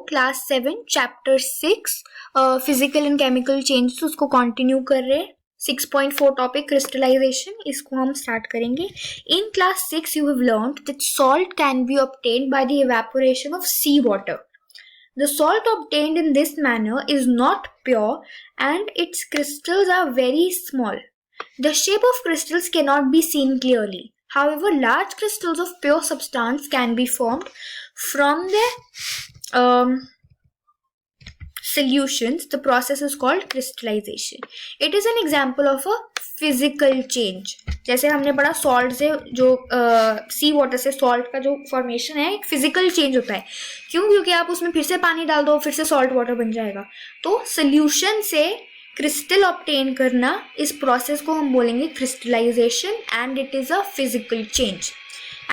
Class 7 chapter 6 physical and chemical changes उसको continue कर रहे हैं. 6.4 टॉपिक क्रिस्टलाइजेशन, इसको हम स्टार्ट करेंगे. In class 6 you have learned that salt can be obtained by the evaporation of sea water. The salt obtained in this manner is not pure and its crystals are very small. The shape of crystals cannot be seen clearly. However, large crystals of pure substance can be formed from their solutions. The process is called crystallization. It is an example of a physical change. जैसे हमने पढ़ा salt से जो सी water से salt का जो formation है एक फिजिकल चेंज होता है. क्यों? क्योंकि आप उसमें फिर से पानी डाल दो फिर से सॉल्ट वाटर बन जाएगा. तो सोल्यूशन से क्रिस्टल ऑब्टेन करना, इस प्रोसेस को हम बोलेंगे crystallisation and it is a physical change.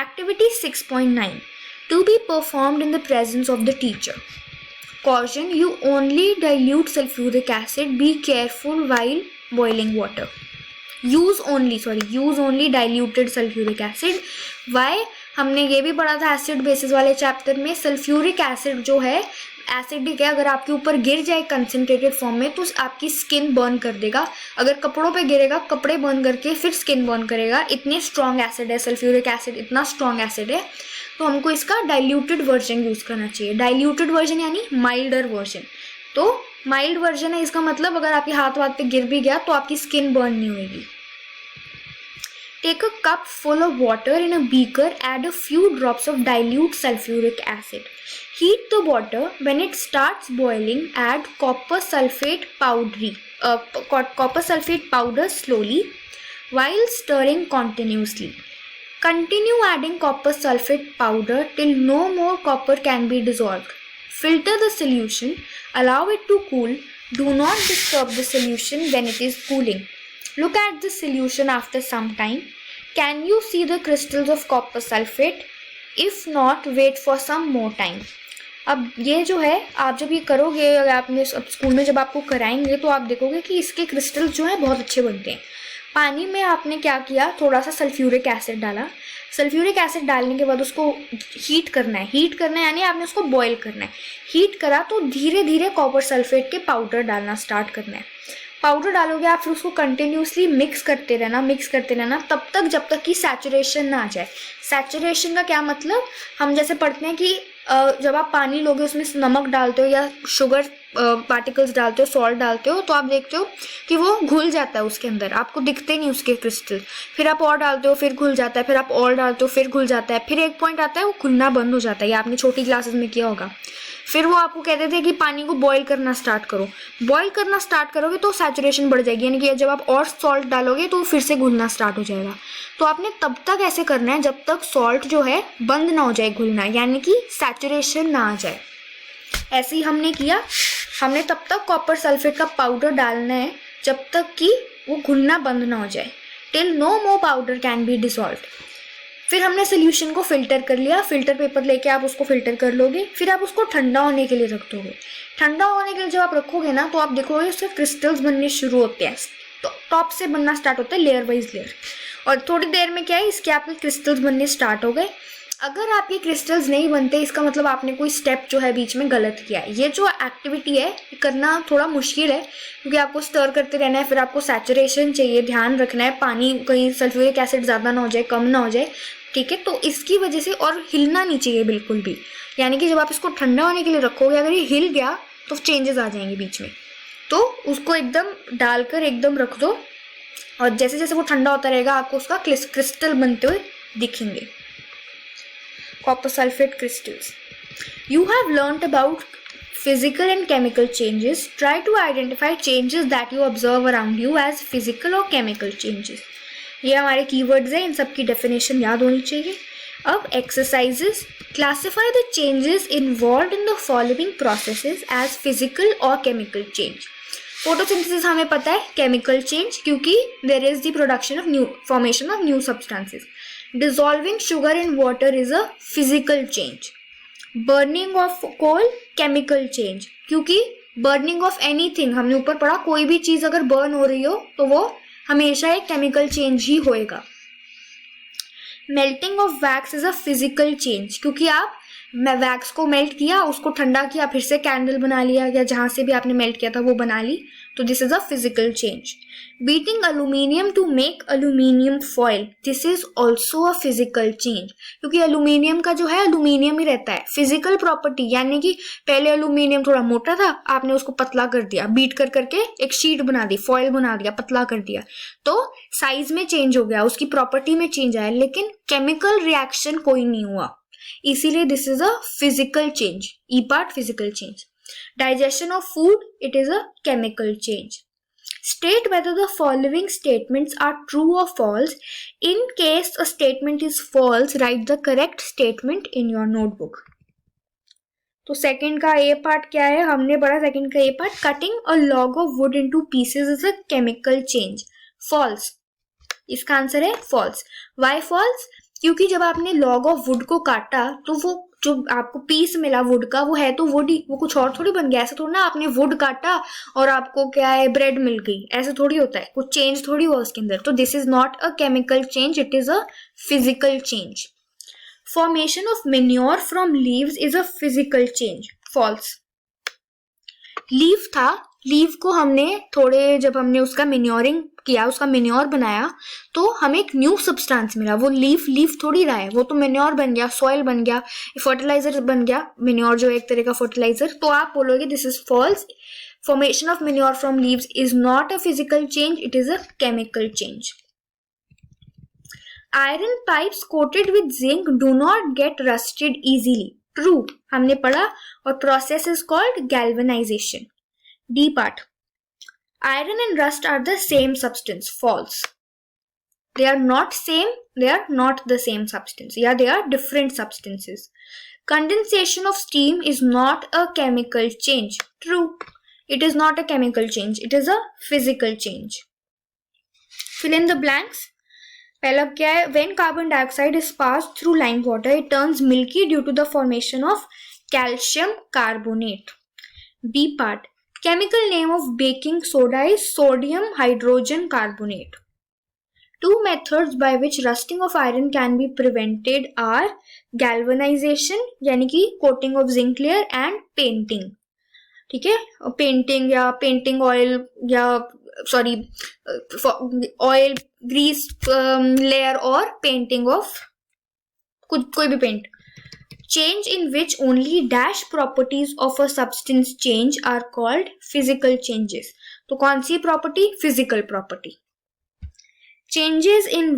Activity 6.9 to be performed in the presence of the teacher. Caution, you only dilute sulfuric acid. Be careful while boiling water. Use only diluted sulfuric acid. Why? हमने ये भी पढ़ा था acid basis वाले chapter में. Sulphuric acid जो है acidic है, अगर आपके ऊपर गिर जाए कंसनट्रेटेड फॉर्म में तो आपकी स्किन बर्न कर देगा. अगर कपड़ों पे गिरेगा कपड़े बर्न करके फिर स्किन बर्न करेगा. इतने स्ट्रॉन्ग एसिड है सल्फ्यूरिक एसिड, इतना स्ट्रॉन्ग एसिड है. तो हमको इसका डाइल्यूटेड वर्जन यूज करना चाहिए. डाइल्यूटेड वर्जन यानी माइल्डर वर्जन. तो माइल्ड वर्जन है, इसका मतलब अगर आपके हाथ पे गिर भी गया तो आपकी स्किन बर्न नहीं होगी. Take a cup full of water in a beaker. Add a few drops of dilute sulfuric acid. Heat the water. When it starts boiling, add copper sulfate powder slowly while stirring continuously. Continue adding copper sulfate powder till no more copper can be dissolved. Filter the solution. Allow it to cool. Do not disturb the solution when it is cooling. Look at the solution after some time. Can you see the crystals of copper sulfate? If not, wait for some more time. अब ये जो है आप जब ये करोगे, अगर आपने स्कूल में जब आपको कराएंगे तो आप देखोगे कि इसके क्रिस्टल जो है बहुत अच्छे बनते हैं. पानी में आपने क्या किया, थोड़ा सा सल्फ्यूरिक एसिड डाला. सल्फ्यूरिक एसिड डालने के बाद उसको हीट करना है यानी आपने उसको बॉईल करना है. हीट करा तो धीरे धीरे कॉपर सल्फेट के पाउडर डालना स्टार्ट करना है. पाउडर डालोगे आप, फिर उसको कंटिन्यूसली मिक्स करते रहना तब तक जब तक कि सैचुरेशन ना आ जाए. सैचुरेशन का क्या मतलब, हम जैसे पढ़ते हैं कि जब आप पानी लोगे उसमें नमक डालते हो या शुगर पार्टिकल्स डालते हो, सॉल्ट डालते हो, तो आप देखते हो कि वो घुल जाता है उसके अंदर, आपको दिखते नहीं उसके क्रिस्टल. फिर आप और डालते हो फिर घुल जाता है, फिर आप और डालते हो फिर घुल जाता है, फिर एक पॉइंट आता है वो घुलना बंद हो जाता है. ये आपने छोटी क्लासेस में किया होगा. फिर वो आपको कहते थे कि पानी को बॉईल करना स्टार्ट करो. बॉईल करना स्टार्ट करोगे तो सैचुरेशन बढ़ जाएगी, यानी कि जब आप और सॉल्ट डालोगे तो फिर से घुलना स्टार्ट हो जाएगा. तो आपने तब तक ऐसे करना है जब तक सॉल्ट जो है बंद ना हो जाए घुलना, यानी कि सैचुरेशन ना आ जाए. ऐसे ही हमने किया, हमने तब तक कॉपर सल्फेट का पाउडर डालना है जब तक कि वो घुलना बंद ना हो जाए. Till no more powder can be dissolved. फिर हमने सोल्यूशन को फिल्टर कर लिया. फिल्टर पेपर लेके आप उसको फिल्टर कर लोगे. फिर आप उसको ठंडा होने के लिए रख दोगे. ठंडा होने के लिए जब आप रखोगे ना तो आप देखोगे उसके क्रिस्टल्स बनने शुरू होते हैं. तो टॉप से बनना स्टार्ट होता है, लेयर वाइज लेयर. और थोड़ी देर में क्या है, इसके आपके क्रिस्टल्स बनने स्टार्ट हो गए. अगर आपके क्रिस्टल्स नहीं बनते इसका मतलब आपने कोई स्टेप जो है बीच में गलत किया है. ये जो एक्टिविटी है ये करना थोड़ा मुश्किल है क्योंकि आपको स्टर करते रहना है. फिर आपको सैचुरेशन चाहिए, ध्यान रखना है पानी कहीं सल्फ्यूरिक एसिड ज़्यादा ना हो जाए, कम ना हो जाए. ठीक है, तो इसकी वजह से, और हिलना नहीं चाहिए बिल्कुल भी. यानी कि जब आप इसको ठंडा होने के लिए रखोगे अगर ये हिल गया तो चेंजेस आ जाएंगे बीच में. तो उसको एकदम डालकर एकदम रख दो और जैसे जैसे वो ठंडा होता रहेगा आपको उसका क्रिस्टल बनते हुए दिखेंगे. Copper sulfate crystals. You have learnt about physical and chemical changes. Try to identify changes that you observe around you as physical or chemical changes. ये हमारे keywords हैं, इन सब की definition याद होनी चाहिए. अब exercises. Classify the changes involved in the following processes as physical or chemical change. Photosynthesis हमें पता है chemical change क्योंकि there is the formation of new substances. Dissolving sugar in water is a physical change. Burning of coal, chemical change. क्योंकि burning of anything, हमने ऊपर पढ़ा, कोई भी चीज अगर burn हो रही हो तो वो हमेशा एक chemical change ही होएगा. Melting of wax is a physical change. क्योंकि आप मैं वैक्स को मेल्ट किया, उसको ठंडा किया, फिर से कैंडल बना लिया, या जहां से भी आपने मेल्ट किया था वो बना ली, तो this is a physical change. Beating aluminium to make aluminium foil, this is also a physical change, क्योंकि अल्यूमिनियम का जो है अल्यूमिनियम ही रहता है. फिजिकल प्रॉपर्टी यानी कि पहले अल्यूमिनियम थोड़ा मोटा था, आपने उसको पतला कर दिया, बीट कर करके एक शीट बना दी, फॉइल बना दिया, पतला कर दिया, तो साइज में चेंज हो गया, उसकी प्रॉपर्टी में चेंज आया, लेकिन केमिकल रिएक्शन कोई नहीं हुआ. इसीलिए this is a physical change. E part physical change. Digestion of food, it is a chemical change. State whether the following statements are true or false. In case a statement is false, write the correct statement in your notebook. तो second का A part क्या है, हमने पढ़ा second का A part. Cutting a log of wood into pieces is a chemical change. False. इसका आंसर है फॉल्स. Why false? क्योंकि जब आपने लॉग ऑफ वुड को काटा तो वो जो आपको पीस मिला वुड का, वो है तो वुड ही, वो कुछ और थोड़ी बन गया. ऐसा थोड़ी ना आपने वुड काटा और आपको क्या है ब्रेड मिल गई, ऐसे थोड़ी होता है, कुछ चेंज थोड़ी हुआ उसके अंदर. तो this is not a chemical change, it is a physical change. Formation of manure from leaves is a physical change. False. Leave था, लीव को हमने थोड़े, जब हमने उसका मेन्योरिंग किया, उसका मेन्योर बनाया, तो हमें एक न्यू सब्सटेंस मिला. वो लीफ थोड़ी रहा है, वो तो मेन्योर बन गया, सॉइल बन गया, फर्टिलाइजर बन गया. मेन्योर जो है एक तरह का फर्टिलाइजर. तो आप बोलोगे this is false. Formation of manure from leaves is not a physical change, it is a chemical change. Iron pipes coated with zinc do not get rusted easily. True, हमने पढ़ा. और process is called galvanisation. D part. Iron and rust are the same substance. False. They are not same. They are not the same substance. Yeah, they are different substances. Condensation of steam is not a chemical change. True. It is not a chemical change. It is a physical change. Fill in the blanks. पहला क्या है? When carbon dioxide is passed through lime water, it turns milky due to the formation of calcium carbonate. B part. Chemical name of baking soda is sodium hydrogen carbonate. Two methods by which rusting of iron can be prevented are galvanization यानी कि coating of zinc layer and painting. ठीक है, painting या painting oil या sorry oil Greece layer और painting of कोई भी paint. Change in which only dash properties of a substance change are called physical changes. तो कौन सी property? Physical property. Changes in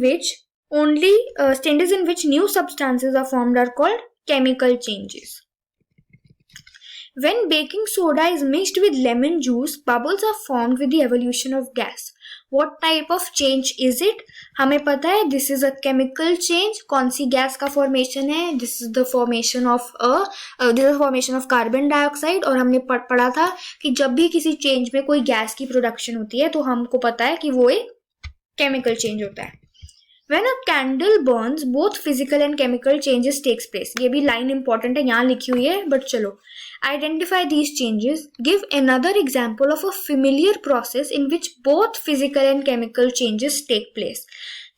which new substances are formed are called chemical changes. When baking soda is mixed with lemon juice, bubbles are formed with the evolution of gas. What type of change is it? हमें पता है this is a chemical change. कौन सी gas का formation है? This is the formation of carbon dioxide. और हमने पढ़ा था कि जब भी किसी चेंज में कोई गैस की प्रोडक्शन होती है तो हमको पता है कि वो एक केमिकल चेंज होता है. When a candle burns, both physical and chemical changes takes place. ये भी लाइन इंपॉर्टेंट है, यहाँ लिखी हुई है, बट चलो. Identify these changes. Give another example of a familiar process in which both physical and chemical changes take place.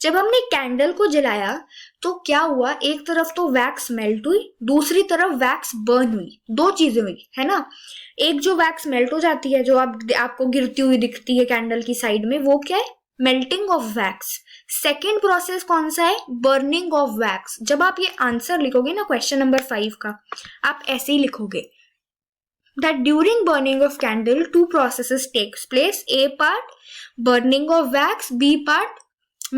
जब हमने कैंडल को जलाया तो क्या हुआ? एक तरफ तो वैक्स मेल्ट हुई, दूसरी तरफ वैक्स बर्न हुई. दो चीजें हुई है ना. एक जो वैक्स मेल्ट हो जाती है, जो आपको गिरती हुई दिखती है कैंडल की साइड में, वो क्या है? Melting of wax. Second process कौन सा है? Burning of wax. जब आप ये आंसर लिखोगे ना क्वेश्चन नंबर 5 का, आप ऐसे ही लिखोगे that during burning of candle two processes takes place. A part burning of wax, B part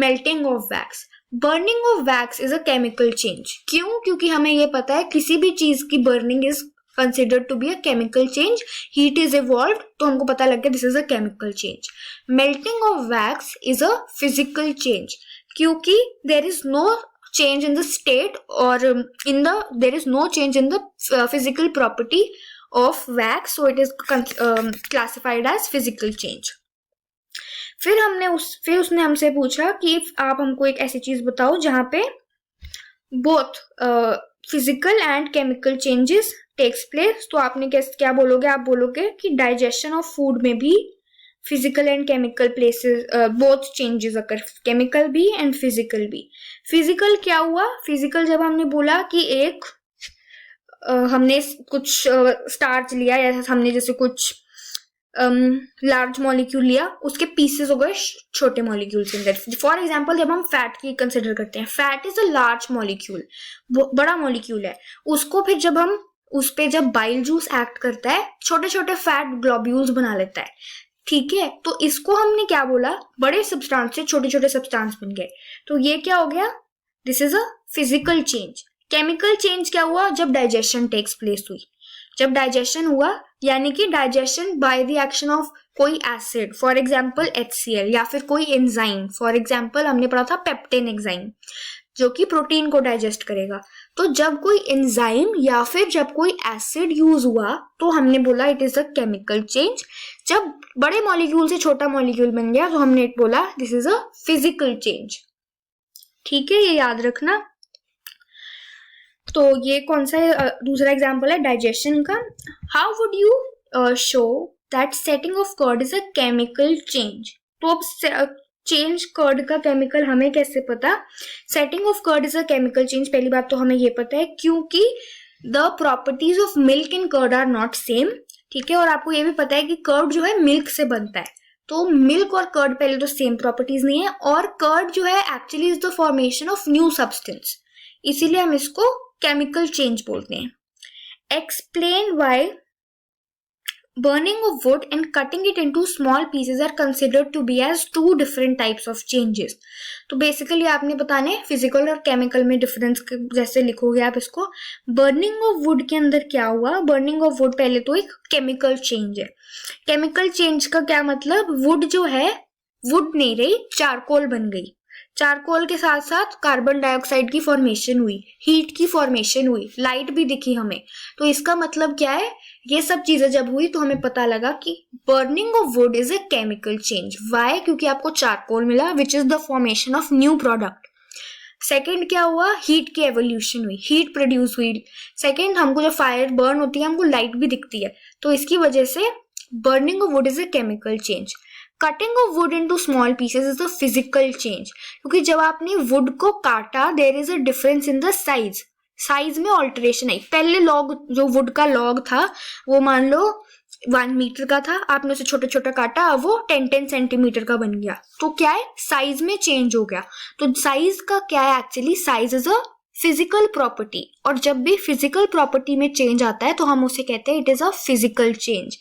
melting of wax. Burning of wax is a chemical change. क्यों? क्योंकि हमें ये पता है किसी भी चीज की burning is considered to be a chemical change. Heat is evolved, तो हमको पता लग गया this is a chemical change. Melting of wax is a physical change. क्योंकि there is no change in the state or there is no change in the physical property of wax, so it is classified as physical change. फिर उसने हमसे पूछा कि आप हमको एक ऐसी चीज बताओ जहां पे both physical and chemical changes takes place. तो आपने क्या बोलोगे? आप बोलोगे कि डाइजेशन ऑफ फूड में भी physical and chemical places both changes occur, chemical भी एंड फिजिकल भी. फिजिकल क्या हुआ? फिजिकल जब हमने बोला कि एक हमने कुछ स्टार्च लिया या हमने जैसे कुछ लार्ज मॉलिक्यूल लिया, उसके पीसेस हो गए छोटे मॉलिक्यूल्स के अंदर। फॉर एग्जांपल जब हम फैट की कंसिडर करते हैं, fat is a large molecule, बड़ा मॉलिक्यूल है, उसको फिर जब हम उस पे जब बाइल जूस एक्ट करता है, छोटे छोटे फैट ग्लोब्यूल्स बना लेता है, ठीक है। तो इसको हमने क्या बोला, बड़े सब्सटेंस से छोटे छोटे सब्सटेंस बन गए, तो ये क्या हो गया, this is a physical change. Chemical change क्या हुआ, जब डाइजेशन टेक्स प्लेस हुई, जब डाइजेशन हुआ, यानी कि digestion by the action of कोई एसिड, फॉर एग्जांपल HCl, या फिर कोई एंजाइम, फॉर एग्जांपल हमने पढ़ा था पेप्टेन एंजाइम, जो कि प्रोटीन को डाइजेस्ट करेगा। तो जब कोई एंजाइम या फिर जब कोई एसिड यूज हुआ, तो हमने बोला it is a chemical change. जब बड़े मॉलिक्यूल से छोटा मॉलिक्यूल बन गया, तो हमने बोला this is a physical change. ठीक है, ये याद रखना। तो ये कौन सा दूसरा एग्जाम्पल है डाइजेशन का। How would you show that setting of curd is a chemical change. तो अब चेंज कर्ड का केमिकल हमें कैसे पता, setting of curd is a chemical change. पहली बात तो हमें ये पता है क्योंकि the properties of milk in curd are not same, ठीक है। और आपको ये भी पता है कि कर्ड जो है मिल्क से बनता है, तो मिल्क और कर्ड पहले तो सेम प्रॉपर्टीज नहीं है, और कर्ड जो है actually is the formation of new substance, इसीलिए हम इसको केमिकल चेंज बोलते हैं। Explain why burning of wood and cutting it into small pieces are considered to be as two different types of changes। तो basically आपने बताने physical और chemical में डिफरेंस जैसे लिखोगे आप इसको। बर्निंग ऑफ वुड के अंदर क्या हुआ, बर्निंग ऑफ वुड पहले तो एक केमिकल चेंज है। केमिकल चेंज का क्या मतलब, वुड जो है वुड नहीं रही, चारकोल बन गई, चारकोल के साथ साथ कार्बन डाइऑक्साइड की फॉर्मेशन हुई, हीट की फॉर्मेशन हुई, लाइट भी दिखी हमें। तो इसका मतलब क्या है, ये सब चीजें जब हुई तो हमें पता लगा कि burning of wood is a chemical change. Why, क्योंकि आपको चारकोल मिला which is the formation of new product. Second क्या हुआ, हीट की एवोल्यूशन हुई, हीट प्रोड्यूस हुई। सेकेंड, हमको जब फायर बर्न होती है हमको लाइट भी दिखती है, तो इसकी वजह से burning of wood is a chemical change. Cutting of wood into small pieces is the physical change, क्योंकि जब आपने वुड को काटा there is a difference in the size, size में ऑल्टरेशन आई। पहले लॉग जो वुड का लॉग था वो मान लो 1 मीटर का था, आपने उसे छोटा छोटा काटा, अब वो 10 सेंटीमीटर का बन गया, तो क्या है, साइज में चेंज हो गया। तो साइज का क्या है, actually size is a physical property, और जब भी फिजिकल प्रॉपर्टी में चेंज आता है तो हम उसे कहते हैं it is a physical change.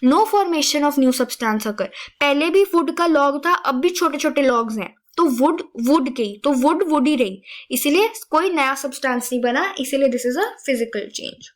No formation of new substance occur, पहले भी वुड का लॉग था, अब भी छोटे छोटे लॉग्स हैं, तो वुड वुड गई, तो वुड ही रही, इसीलिए कोई नया सब्सटेंस नहीं बना, इसीलिए this is a physical change.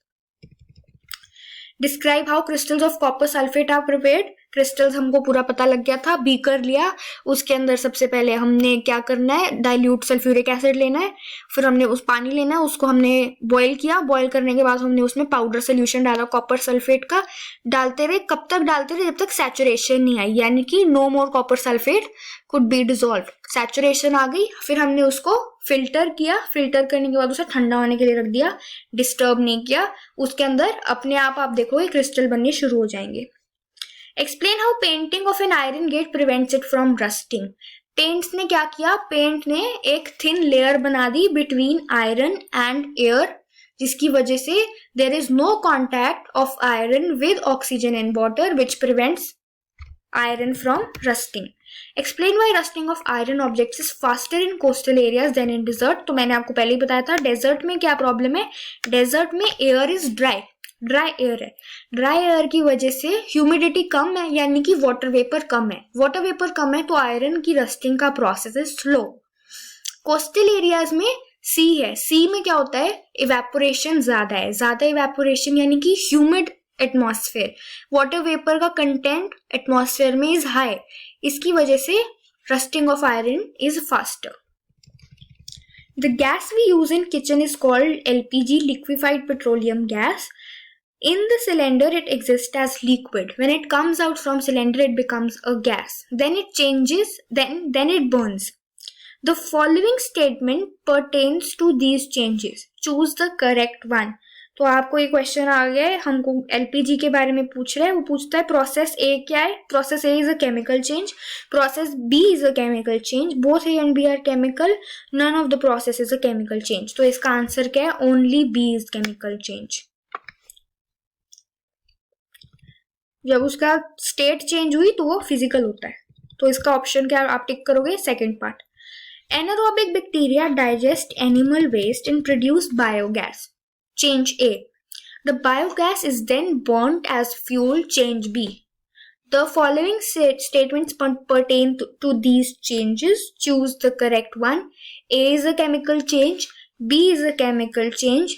Describe how crystals of copper sulphate are prepared. Crystals हमको पूरा पता लग गया था, बीकर लिया, उसके अंदर सबसे पहले हमने क्या करना है, डाइल्यूट सल्फ्यूरिक एसिड लेना है, फिर हमने उस पानी लेना है, उसको हमने बॉईल किया, बॉईल करने के बाद हमने उसमें पाउडर सोल्यूशन डाला कॉपर सल्फेट का, डालते रहे, कब तक डालते रहे, जब तक सैचुरेशन नहीं आई, यानी कि no more copper sulphate could be dissolve. Saturation आ गई, फिर हमने उसको फिल्टर किया, फिल्टर करने के बाद उसे ठंडा होने के लिए रख दिया, डिस्टर्ब नहीं किया, उसके अंदर अपने आप देखोगे क्रिस्टल बनने शुरू हो जाएंगे। Explain how painting of an iron gate prevents it from rusting. Paints ने क्या किया, पेंट ने एक थिन लेयर बना दी बिटवीन आयरन एंड एयर, जिसकी वजह से there is no contact of iron with oxygen and water which prevents iron from rusting. Explain why rusting of iron objects is faster in coastal areas than in desert. तो मैंने आपको पहले ही बताया था desert में क्या प्रॉब्लम है, desert में एयर इज ड्राई एयर है, ड्राई एयर की वजह से ह्यूमिडिटी कम है, यानी कि वाटर वेपर कम है, वाटर वेपर कम है तो आयरन की रस्टिंग का process is slow. Coastal areas में सी है, सी में क्या होता है, इवेपोरेशन ज्यादा है, ज्यादा इवेपोरेशन यानी कि ह्यूमिड एटमॉस्फेयर, वाटर वेपर का कंटेंट एटमॉस्फेयर में इज हाई, इसकी वजह से rusting of iron is faster. The gas we use in kitchen is called LPG, liquefied petroleum gas. In the cylinder, it exists as liquid. When it comes out from cylinder, it becomes a gas. Then it changes, then it burns. The following statement pertains to these changes. Choose the correct one. तो आपको ये question आ गया है, हमको LPG के बारे में पूछ रहा है, वो पूछता है प्रोसेस A क्या है, process A is a chemical change, process B is a chemical change, both A and B are chemical, none of the process is a chemical change. तो इसका आंसर क्या है, only B is chemical change. जब उसका state change हुई तो वो physical होता है। तो इसका ऑप्शन क्या आप टिक करोगे? Second part. Anaerobic bacteria digest animal waste and produce biogas. Change A. The biogas is then burned as fuel. Change B. The following statements pertain to these changes. Choose the correct one. A is a chemical change. B is a chemical change.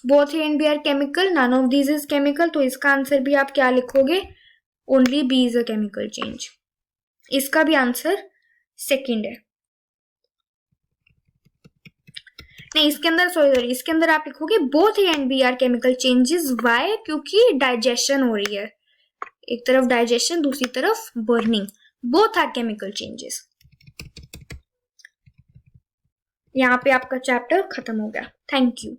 Both A and B are chemical. None of these is chemical. तो इसका answer भी आप क्या लिखोगे? Only B is a chemical change. इसका भी answer second है। नहीं, इसके अंदर सॉरी इसके अंदर आप लिखोगे both A and B are chemical changes. Why? क्योंकि डाइजेशन हो रही है, एक तरफ डाइजेशन दूसरी तरफ burning, both are chemical changes. यहाँ पे आपका चैप्टर खत्म हो गया। Thank you.